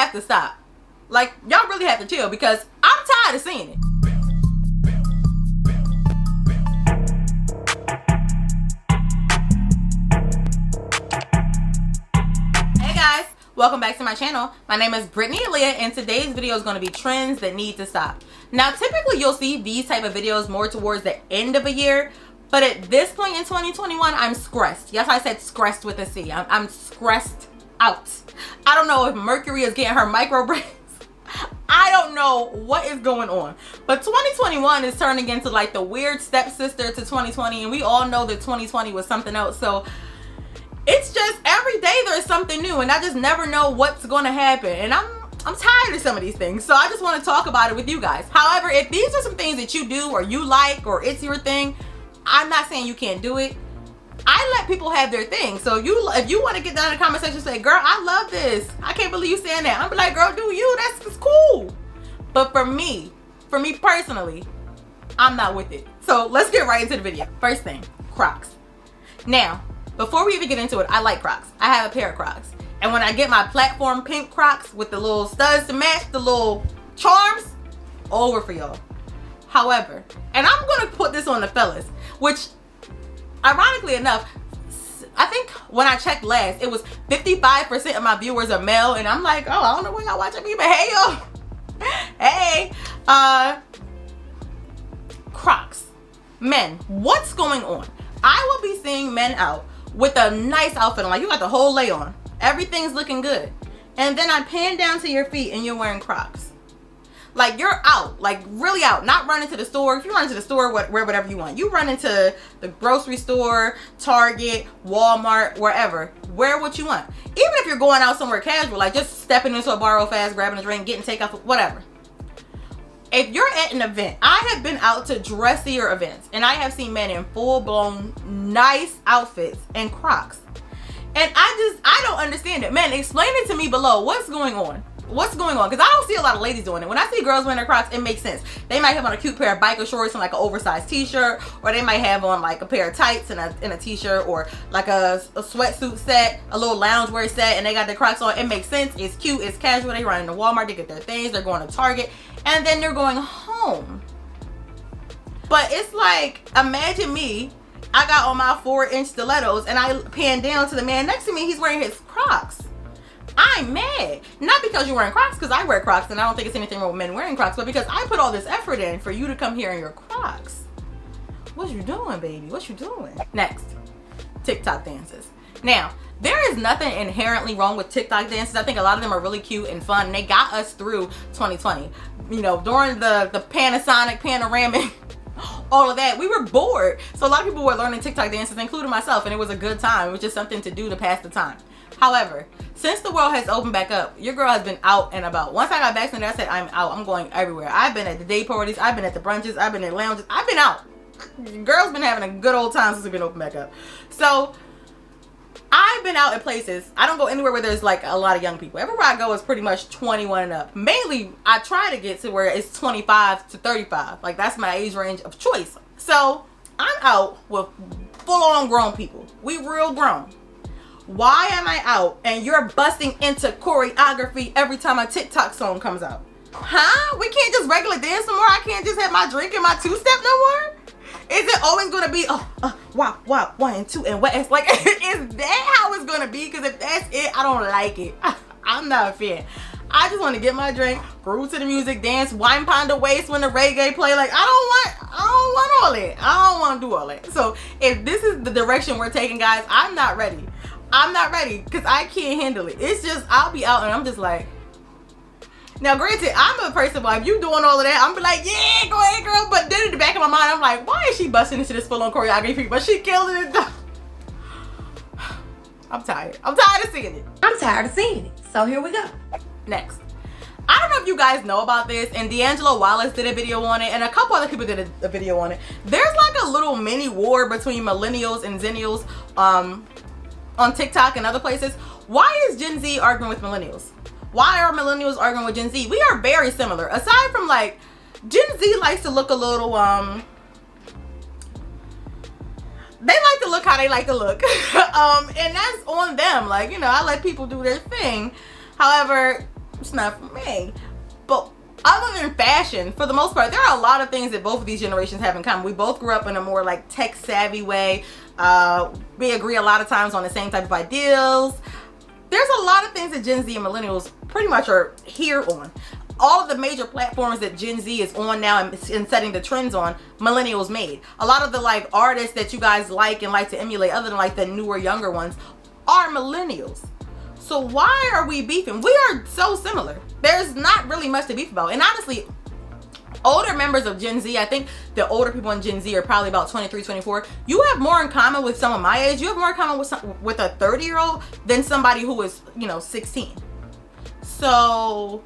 have to stop. Like, y'all really have to chill because I'm tired of seeing it. Hey guys, welcome back to my channel. My name is thebritneyalea and today's video is going to be trends that need to stop. Now, typically you'll see these type of videos more towards the end of a year, but at this point in 2021, I'm stressed. Yes, I said stressed with a C. I'm stressed out. I don't know if Mercury is getting her micro brains. I don't know what is going on, but 2021 is turning into like the weird stepsister to 2020, and we all know that 2020 was something else. So it's just every day there's something new, and I just never know what's going to happen, and I'm tired of some of these things, so I just want to talk about it with you guys. However, if these are some things that you do or you like or it's your thing, I'm not saying you can't do it. I let people have their thing. So if you want to get down in the comment section and say, girl, I love this, I can't believe you saying that, I'm like, girl, do you, that's cool. But for me personally, I'm not with it. So let's get right into the video. First thing, Crocs. Now, before we even get into it, I like Crocs. I have a pair of Crocs, and when I get my platform pink Crocs with the little studs to match, the little charms, over for y'all. However, and I'm gonna put this on the fellas, which ironically enough, I think when I checked last, it was 55% of my viewers are male, and I'm like, oh, I don't know where y'all watching me, but hey, yo, hey, Crocs. Men, what's going on? I will be seeing men out with a nice outfit on, like you got the whole lay on, everything's looking good, and then I pan down to your feet and you're wearing Crocs. Like, you're out, like really out, not running to the store. If you run to the store, wear whatever you want. You run into the grocery store, Target, Walmart, wherever. Wear what you want. Even if you're going out somewhere casual, like just stepping into a bar real fast, grabbing a drink, getting takeout, whatever. If you're at an event, I have been out to dressier events, and I have seen men in full-blown nice outfits and Crocs. And I don't understand it. Man, explain it to me below. What's going on? What's going on? Because I don't see a lot of ladies doing it. When I see girls wearing their Crocs, it makes sense. They might have on a cute pair of biker shorts and like an oversized t-shirt, or they might have on like a pair of tights and a t-shirt, or like a sweatsuit set, a little loungewear set, and they got their Crocs on. It makes sense. It's cute. It's casual. They run into Walmart. They get their things. They're going to Target, and then they're going home. But it's like, imagine me. I got on my 4-inch stilettos, and I pan down to the man next to me. He's wearing his Crocs. I'm mad. Not because you're wearing Crocs, because I wear Crocs and I don't think it's anything wrong with men wearing Crocs, but because I put all this effort in for you to come here in your Crocs. What you doing, baby? What you doing? Next, TikTok dances. Now, there is nothing inherently wrong with TikTok dances. I think a lot of them are really cute and fun, and they got us through 2020. You know, during the Panasonic, panoramic, all of that, we were bored. So a lot of people were learning TikTok dances, including myself, and it was a good time. It was just something to do to pass the time. However, since the world has opened back up, your girl has been out and about. Once I got vaccinated, I said, I'm out. I'm going everywhere. I've been at the day parties. I've been at the brunches. I've been at lounges. I've been out. Girls been having a good old time since we've been open back up. So I've been out at places. I don't go anywhere where there's like a lot of young people. Everywhere I go is pretty much 21 and up. Mainly, I try to get to where it's 25 to 35. Like, that's my age range of choice. So I'm out with full-on grown people. We real grown. Why am I out and you're busting into choreography every time a TikTok song comes out? Huh? We can't just regular dance no more? I can't just have my drink and my two-step no more? Is it always gonna be, wow, 1 and 2 and what? It's like, is that how it's gonna be? Because if that's it, I don't like it. I'm not a fan. I just want to get my drink, groove to the music, dance, wine pound the waist when the reggae play. Like, I don't want all that. I don't want to do all that. So if this is the direction we're taking, guys, I'm not ready. I'm not ready because I can't handle it. It's just, I'll be out and I'm just like, now granted, I'm a person, but if you doing all of that, I'm be like, yeah, go ahead, girl. But then in the back of my mind, I'm like, why is she busting into this full-on choreography? But she killing it. I'm tired. I'm tired of seeing it. I'm tired of seeing it. So here we go. Next. I don't know if you guys know about this, and D'Angelo Wallace did a video on it, and a couple other people did a video on it. There's like a little mini war between millennials and zennials on TikTok and other places. Why is Gen Z arguing with millennials? Why are millennials arguing with Gen Z? We are very similar. Aside from like, Gen Z likes to look a little, they like to look how they like to look. And that's on them. Like, you know, I let people do their thing. However, It's not for me. But other than fashion, for the most part, there are a lot of things that both of these generations have in common. We both grew up in a more like tech savvy way. We agree a lot of times on the same type of ideals. There's a lot of things that Gen Z and millennials pretty much are here on. All of the major platforms that Gen Z is on now and setting the trends on, millennials made. A lot of the like artists that you guys like and like to emulate, other than like the newer, younger ones, are millennials. So why are we beefing? We are so similar. There's not really much to beef about. And honestly, older members of Gen Z, I think the older people in Gen Z are probably about 23, 24. You have more in common with someone my age. You have more in common with a 30-year-old than somebody who is, 16. So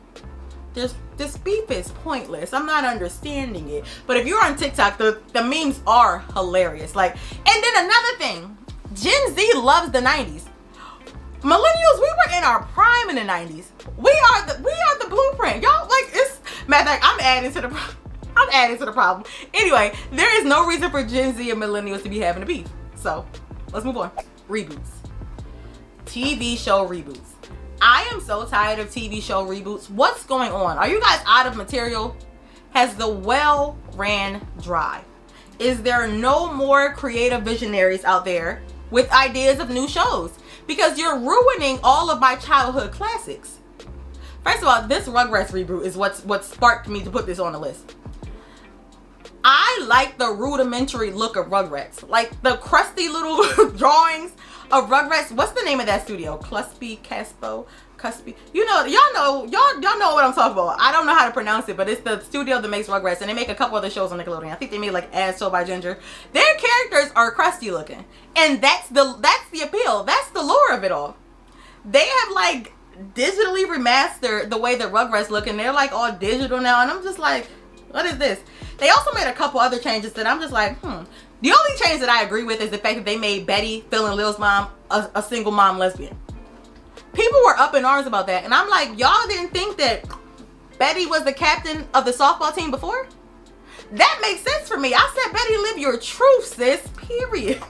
this beef is pointless. I'm not understanding it. But if you're on TikTok, the memes are hilarious. Like, and then another thing, Gen Z loves the 90s. Millennials, we were in our prime in the 90s. We are the blueprint. Y'all, like, it's matter of fact, I'm adding to the problem. Anyway, there is no reason for Gen Z and millennials to be having a beef. So let's move on. Reboots. TV show reboots. I am so tired of TV show reboots. What's going on? Are you guys out of material? Has the well ran dry? Is there no more creative visionaries out there with ideas of new shows? Because you're ruining all of my childhood classics. First of all, this Rugrats reboot is what sparked me to put this on the list. I like the rudimentary look of Rugrats. Like the crusty little drawings of Rugrats. What's the name of that studio? Cuspy. Y'all know what I'm talking about. I don't know how to pronounce it, but it's the studio that makes Rugrats, and they make a couple other shows on Nickelodeon. I think they made like As Told by Ginger. Their characters are crusty looking, and that's the appeal. That's the lure of it all. They have like digitally remastered the way that Rugrats look, and they're like all digital now, and I'm just like, what is this? They also made a couple other changes that I'm just like, The only change that I agree with is the fact that they made Betty, Phil and Lil's mom, a single mom lesbian. People were up in arms about that, and I'm like, y'all didn't think that Betty was the captain of the softball team before? That makes sense for me. I said, Betty, live your truth, sis, period.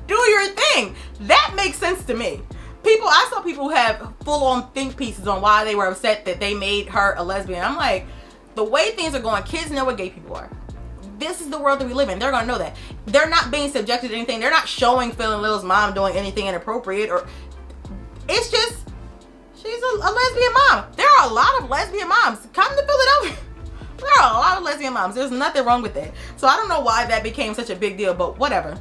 Do your thing. That makes sense to me. I saw people who have full-on think pieces on why they were upset that they made her a lesbian. I'm like, the way things are going, kids know what gay people are. This is the world that we live in. They're gonna know that. They're not being subjected to anything. They're not showing Phil and Lil's mom doing anything inappropriate, or it's just she's a lesbian mom. There are a lot of lesbian moms. Come to Philadelphia. There are a lot of lesbian moms. There's nothing wrong with that. So I don't know why that became such a big deal, but whatever.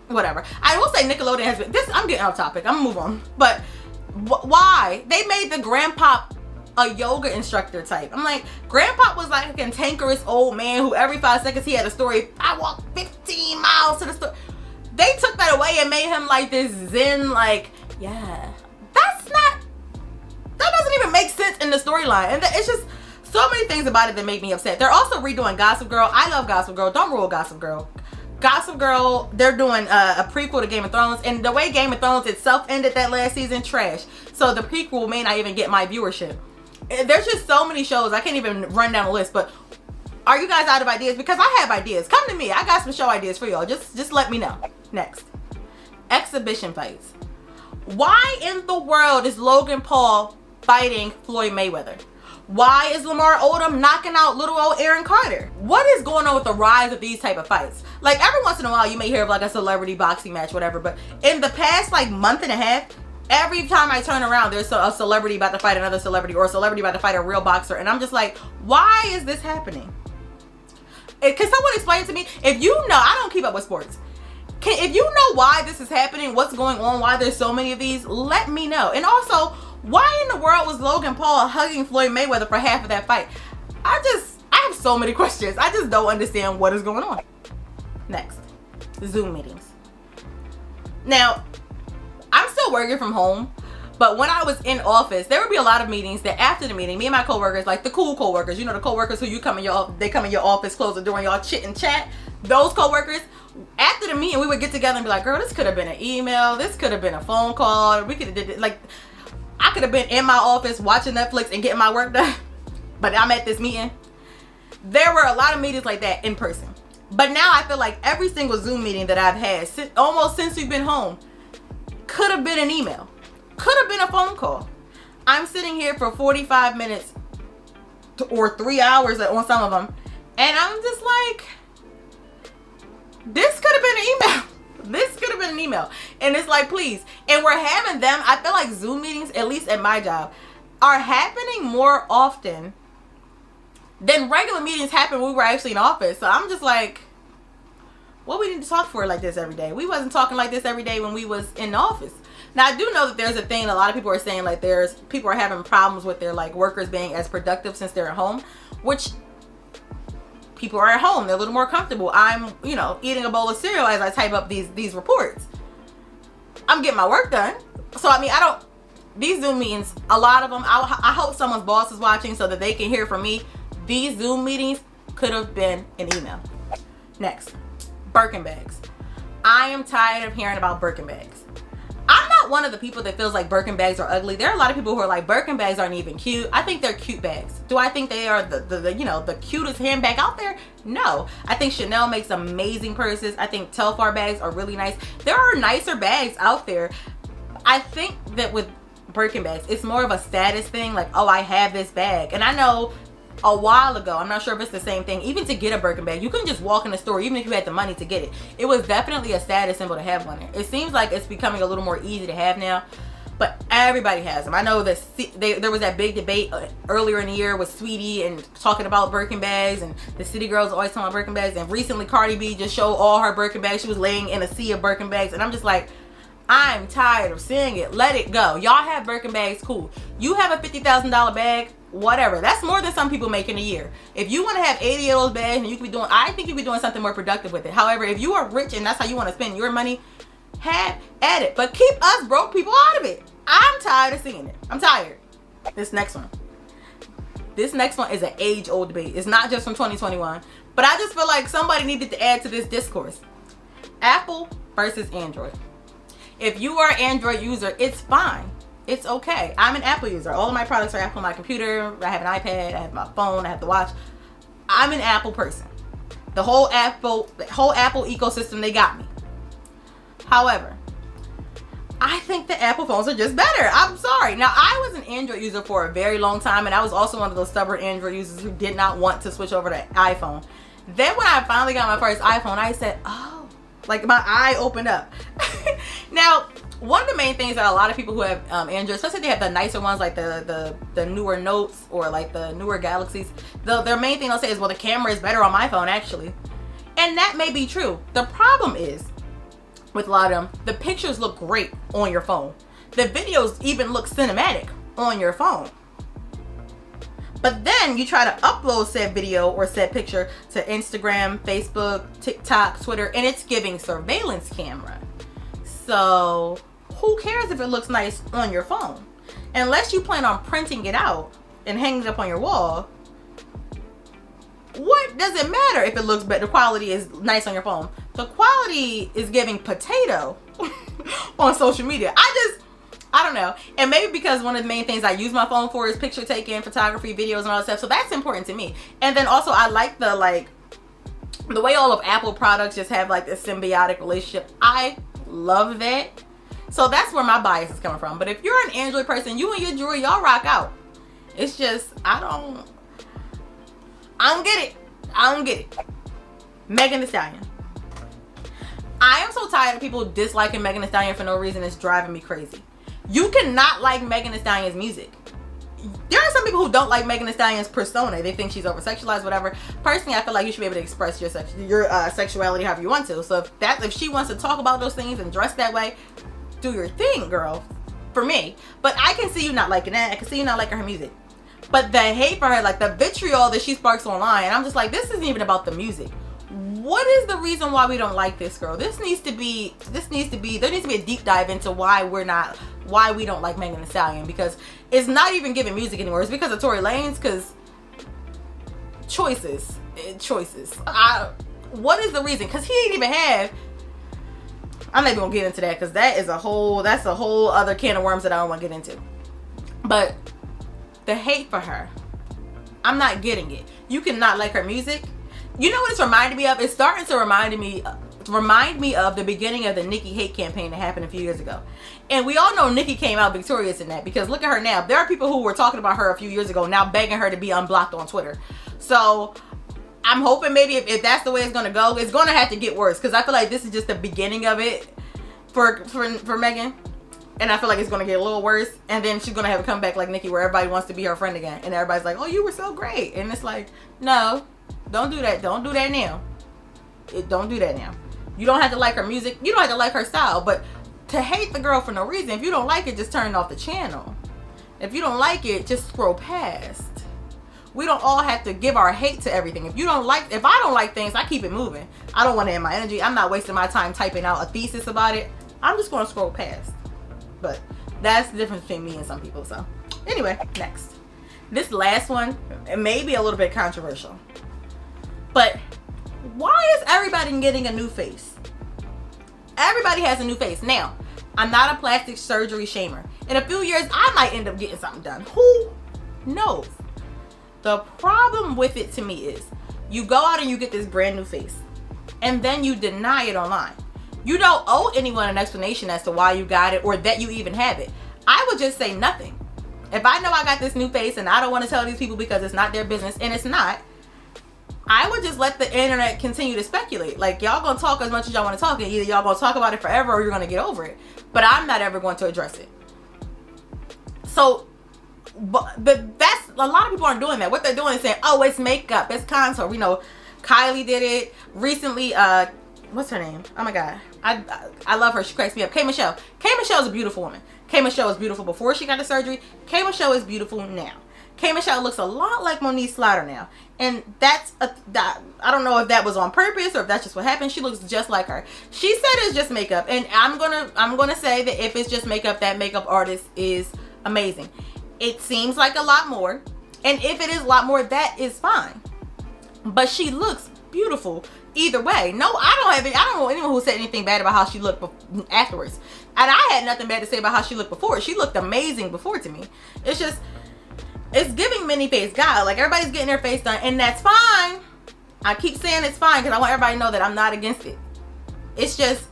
I will say Nickelodeon has been I'm getting off topic. I'm gonna move on. But why? They made the grandpa a yoga instructor type. I'm like, grandpa was like a cantankerous old man who every 5 seconds he had a story. I walked 15 miles to the store. They took that away and made him like this zen, like, yeah. That doesn't even make sense in the storyline. And it's just so many things about it that make me upset. They're also redoing Gossip Girl. I love Gossip Girl. Don't rule Gossip Girl. Gossip Girl, they're doing a prequel to Game of Thrones, and the way Game of Thrones itself ended that last season, trash. So the prequel may not even get my viewership. There's just so many shows, I can't even run down a list, but are you guys out of ideas? Because I have ideas. Come to me. I got some show ideas for y'all. Just let me know. Next. Exhibition fights. Why in the world is Logan Paul fighting Floyd Mayweather? Why is Lamar Odom knocking out little old Aaron Carter? What is going on with the rise of these type of fights? Like every once in a while you may hear of like a celebrity boxing match, whatever, but in the past like month and a half, every time I turn around there's a celebrity about to fight another celebrity, or a celebrity about to fight a real boxer, and I'm just like, why is this happening? Can someone explain to me? If you know, I don't keep up with sports. If you know why this is happening, what's going on, why there's so many of these, let me know. And also, why in the world was Logan Paul hugging Floyd Mayweather for half of that fight? I have so many questions. I just don't understand what is going on. Next, Zoom meetings. Now, I'm still working from home, but when I was in office, there would be a lot of meetings that after the meeting, me and my coworkers, like the cool coworkers, you know, the coworkers who they come in your office, close the door, and y'all chit and chat. Those coworkers, after the meeting, we would get together and be like, girl, this could have been an email, this could have been a phone call, we could have did it, like, I could have been in my office watching Netflix and getting my work done, but I'm at this meeting. There were a lot of meetings like that in person. But now I feel like every single Zoom meeting that I've had, almost since we've been home, could have been an email, could have been a phone call. I'm sitting here for 45 minutes or 3 hours on some of them, and I'm just like, this could have been an email. This could have been an email. And it's like, please. And we're having them. I feel like Zoom meetings, at least at my job, are happening more often than regular meetings happen when we were actually in office. So I'm just like, what we need to talk for like this every day? We wasn't talking like this every day when we was in the office. Now, I do know that there's a thing, a lot of people are saying like people are having problems with their like workers being as productive since they're at home, which people are at home. They're a little more comfortable. I'm, eating a bowl of cereal as I type up these reports. I'm getting my work done. So, I mean, these Zoom meetings, a lot of them, I hope someone's boss is watching so that they can hear from me. These Zoom meetings could have been an email. Next, Birkin bags. I am tired of hearing about Birkin bags. I'm not one of the people that feels like Birkin bags are ugly. There are a lot of people who are like, Birkin bags aren't even cute. I think they're cute bags. Do I think they are the cutest handbag out there? No. I think Chanel makes amazing purses. I think Telfar bags are really nice. There are nicer bags out there. I think that with Birkin bags, it's more of a status thing. Like, oh, I have this bag. And I know a while ago, I'm not sure if it's the same thing, even to get a Birkin bag, you couldn't just walk in the store even if you had the money to get it. It was definitely a status symbol to have one. It seems like it's becoming a little more easy to have now, but everybody has them. I know that there was that big debate earlier in the year with Sweetie and talking about Birkin bags, and the city girls always talking about Birkin bags, and recently Cardi B just showed all her Birkin bags. She was laying in a sea of Birkin bags, and I'm just like, I'm tired of seeing it. Let it go. Y'all have Birkin bags, cool. You have a $50,000 bag, whatever. That's more than some people make in a year. If you want to have 80 of those bags, and you could be doing, I think you could be doing something more productive with it. However, if you are rich and that's how you want to spend your money, have at it. But keep us broke people out of it. I'm tired of seeing it. I'm tired. This next one is an age-old debate. It's not just from 2021. But I just feel like somebody needed to add to this discourse. Apple versus Android. If you are an Android user, it's fine. It's okay. I'm an Apple user. All of my products are Apple on my computer. I have an iPad. I have my phone. I have the watch. I'm an Apple person. The whole Apple ecosystem, they got me. However, I think the Apple phones are just better. I'm sorry. Now, I was an Android user for a very long time, and I was also one of those stubborn Android users who did not want to switch over to iPhone. Then when I finally got my first iPhone, I said, oh, like my eye opened up. Now, one of the main things that a lot of people who have Android, especially if they have the nicer ones like the newer Notes or like the newer Galaxies, their main thing they'll say is, well, the camera is better on my phone actually. And that may be true. The problem is, with a lot of them, the pictures look great on your phone. The videos even look cinematic on your phone. But then you try to upload said video or said picture to Instagram, Facebook, TikTok, Twitter, and it's giving surveillance camera. So who cares if it looks nice on your phone? Unless you plan on printing it out and hanging it up on your wall, what does it matter if it looks better? The quality is nice on your phone. The quality is giving potato on social media. I don't know. And maybe because one of the main things I use my phone for is picture taking, photography, videos, and all that stuff. So that's important to me. And then also I like the way all of Apple products just have like this symbiotic relationship. I love that. So that's where my bias is coming from. But if you're an Android person, you and your jewelry, y'all rock out. It's just, I don't get it. I don't get it. Megan Thee Stallion. I am so tired of people disliking Megan Thee Stallion for no reason. It's driving me crazy. You cannot like Megan Thee Stallion's music. There are some people who don't like Megan Thee Stallion's persona. They think she's over-sexualized, whatever. Personally, I feel like you should be able to express your sexuality however you want to. So if she wants to talk about those things and dress that way, do your thing, girl. For me. But I can see you not liking that. I can see you not liking her music. But the hate for her, like the vitriol that she sparks online, I'm just like, this isn't even about the music. What is the reason why we don't like this girl? There needs to be a deep dive into why we don't like Megan Thee Stallion, because it's not even giving music anymore. It's because of Tory Lanez, because choices. What is the reason? Because he ain't even have, I'm not even gonna get into that, because that's a whole other can of worms that I don't want to get into. But the hate for her, I'm not getting it. You cannot like her music. You know what it's reminding me of? It's starting to remind me remind me of the beginning of the Nicki hate campaign that happened a few years ago. And we all know Nicki came out victorious in that, because look at her now. There are people who were talking about her a few years ago now begging her to be unblocked on Twitter. So I'm hoping maybe if that's the way it's going to go, it's going to have to get worse, because I feel like this is just the beginning of it for Megan. And I feel like it's going to get a little worse. And then she's going to have a comeback like Nicki, where everybody wants to be her friend again. And everybody's like, oh, you were so great. And it's like, no, don't do that. Don't do that now. Don't do that now. You don't have to like her music. You don't have to like her style. But to hate the girl for no reason, if you don't like it, just turn off the channel. If you don't like it, just scroll past. We don't all have to give our hate to everything. If I don't like things, I keep it moving. I don't want to end my energy. I'm not wasting my time typing out a thesis about it. I'm just going to scroll past. But that's the difference between me and some people. So anyway, next. This last one, it may be a little bit controversial. But why is everybody getting a new face? Everybody has a new face. Now, I'm not a plastic surgery shamer. In a few years, I might end up getting something done. Who knows? The problem with it to me is you go out and you get this brand new face, and then you deny it online. You don't owe anyone an explanation as to why you got it or that you even have it. I would just say nothing. If I know I got this new face and I don't want to tell these people because it's not their business, and it's not, I would just let the internet continue to speculate. Like, y'all gonna talk as much as y'all want to talk, and either y'all gonna talk about it forever or you're gonna get over it. But I'm not ever going to address it. So, but that's, a lot of people aren't doing that. What they're doing is saying, oh, it's makeup, it's contour. You know, Kylie did it recently. What's her name? Oh my God. I love her. She cracks me up. K. Michelle. K. Michelle is a beautiful woman. K. Michelle was beautiful before she got the surgery. K. Michelle is beautiful now. K. Michelle looks a lot like Monique Slaughter now. And I don't know if that was on purpose or if that's just what happened. She looks just like her. She said it's just makeup. And I'm gonna say that if it's just makeup, that makeup artist is amazing. It seems like a lot more. And if it is a lot more, that is fine. But she looks beautiful either way. No, I don't know anyone who said anything bad about how she looked afterwards. And I had nothing bad to say about how she looked before. She looked amazing before to me. It's just, it's giving mini face God. Like, everybody's getting their face done, and that's fine. I keep saying it's fine because I want everybody to know that I'm not against it. It's just,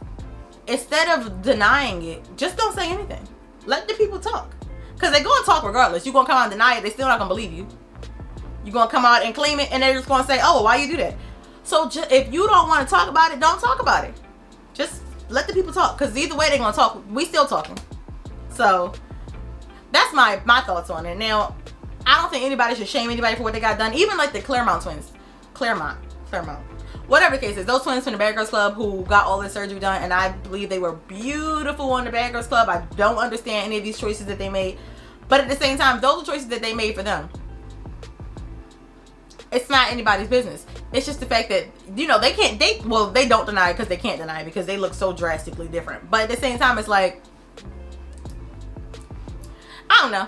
instead of denying it, just don't say anything. Let the people talk. Because they're going to talk regardless. You're going to come out and deny it, they're still not going to believe you. You're going to come out and claim it, and they're just going to say, oh, well, why you do that? So if you don't want to talk about it, don't talk about it. Just let the people talk. Because either way they're going to talk, we still talking. So that's my thoughts on it. Now, I don't think anybody should shame anybody for what they got done. Even like the Claremont twins. Claremont. Whatever the case is. Those twins from the Bad Girls Club who got all this surgery done. And I believe they were beautiful on the Bad Girls Club. I don't understand any of these choices that they made. But at the same time, those are choices that they made for them. It's not anybody's business. It's just the fact that, you know, they don't deny it because they can't deny it because they look so drastically different. But at the same time, it's like, I don't know.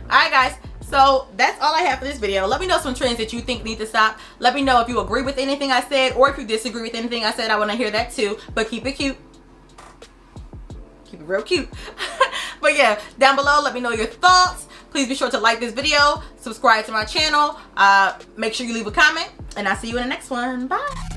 Alright guys, so that's all I have for this video. Let me know some trends that you think need to stop. Let me know if you agree with anything I said or if you disagree with anything I said. I want to hear that too. But keep it cute. Keep it real cute. But yeah, down below, let me know your thoughts. Please be sure to like this video, subscribe to my channel, make sure you leave a comment, and I'll see you in the next one. Bye.